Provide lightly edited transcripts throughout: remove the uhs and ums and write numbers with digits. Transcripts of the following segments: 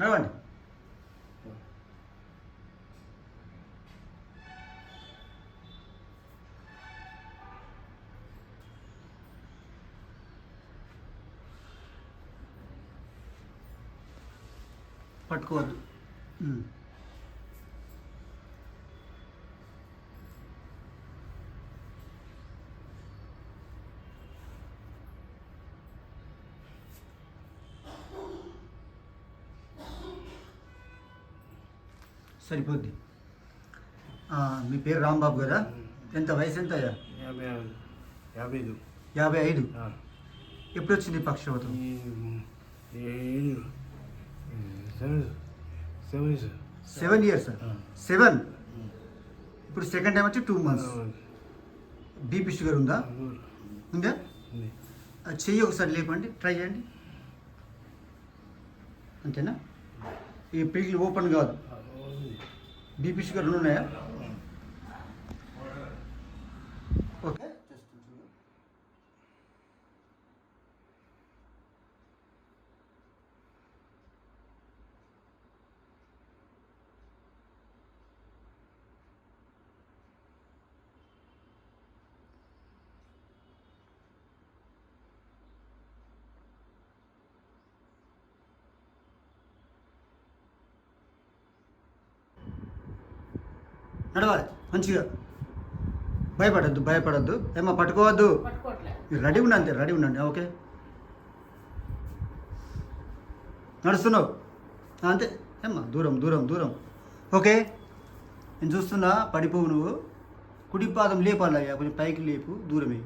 నడవండి. పట్టుకోవద్దు. సరిపోద్ది. మీ పేరు రాంబాబు కదా? ఎంత వయసు ఎంత అయ్యా? 55. ఎప్పుడు వచ్చింది పక్షవాతం? 7 years. 7. ఇప్పుడు సెకండ్ టైం వచ్చి 2 months. బీపీ షుగర్ ఉందా? ఉందా? అది చెయ్యి ఒకసారి లేపండి, ట్రై చేయండి. అంతేనా? ఈ పిగిల్ ఓపెన్ కాదు. బీపీ షుగర్ ఉన్నాయా? ఓకే. నడవాలి మంచిగా, భయపడద్దు. ఏమో పట్టుకోవద్దు. మీరు రెడీ ఉండండి, అంతే రెడీ ఉండండి. ఓకే, నడుస్తున్నావు అంతే. ఏమ్మా దూరం. ఓకే, నేను చూస్తున్నా. పడిపోవు నువ్వు. కుడి పాదం లేపాలయ్యా, కొంచెం పైకి లేపు. దూరమే,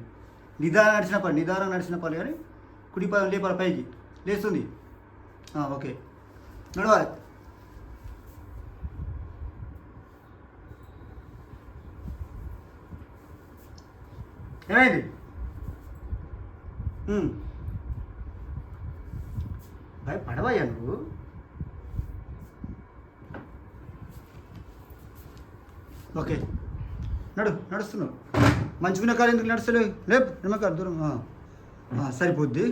నిదానం నడిచిన పని కానీ కుడి పాదం లేపాలి పైకి. లేస్తుంది. ఓకే, నడవాలి. ఏమైంది? భయపడవయ్యా నువ్వు. ఓకే, నడుస్తున్నావు. మంచుకునే కాలు ఎందుకు నడుస్తలేవు? లేపు నిమ్మకాలు దూరం. సరిపోద్ది.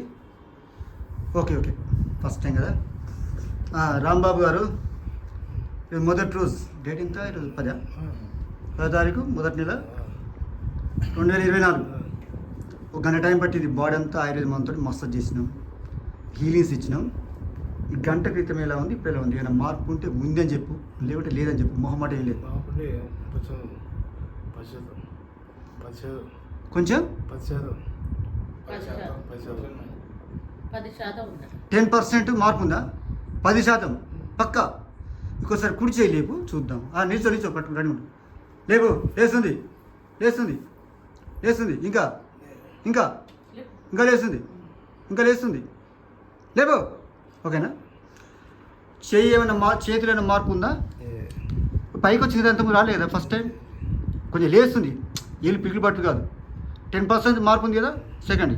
ఓకే, ఫస్ట్ టైం కదా. రాంబాబు గారు, ఇది మొదటి రోజు. డేట్ ఎంత? ఈరోజు 10వ తారీఖు, మొదటి నెల 2024. 1 గంట టైం పట్టింది. బాడీ అంతా ఆయుర్వేద మందుతో మసాజ్ చేసినాం, హీలింగ్స్ ఇచ్చినాం. ఈ గంట క్రితం ఎలా ఉంది, ఇప్పుడు ఎలా ఉంది? ఏమైనా మార్పు ఉంటే ఉందని చెప్పు, లేకపోతే లేదని చెప్పు. మొహమాట ఏం లేదు. కొంచెం 10% మార్పు ఉందా? 10% పక్కా. ఇంకోసారి కుడి చేయి లేపు చూద్దాం. నిల్చో పట్టు రెడీ ఉండు. లేపు. లేస్తుంది. ఇంకా లేస్తుంది. లేపు. ఓకేనా? చేయి ఏమైనా చేతిలో ఏమైనా మార్పు ఉందా? పైకి వచ్చింది అంత రాలేదా ఫస్ట్ టైం? కొంచెం లేస్తుంది. ఏళ్ళు పిగిలి పట్టు కాదు. 10% మార్పు ఉంది కదా. సెకండ్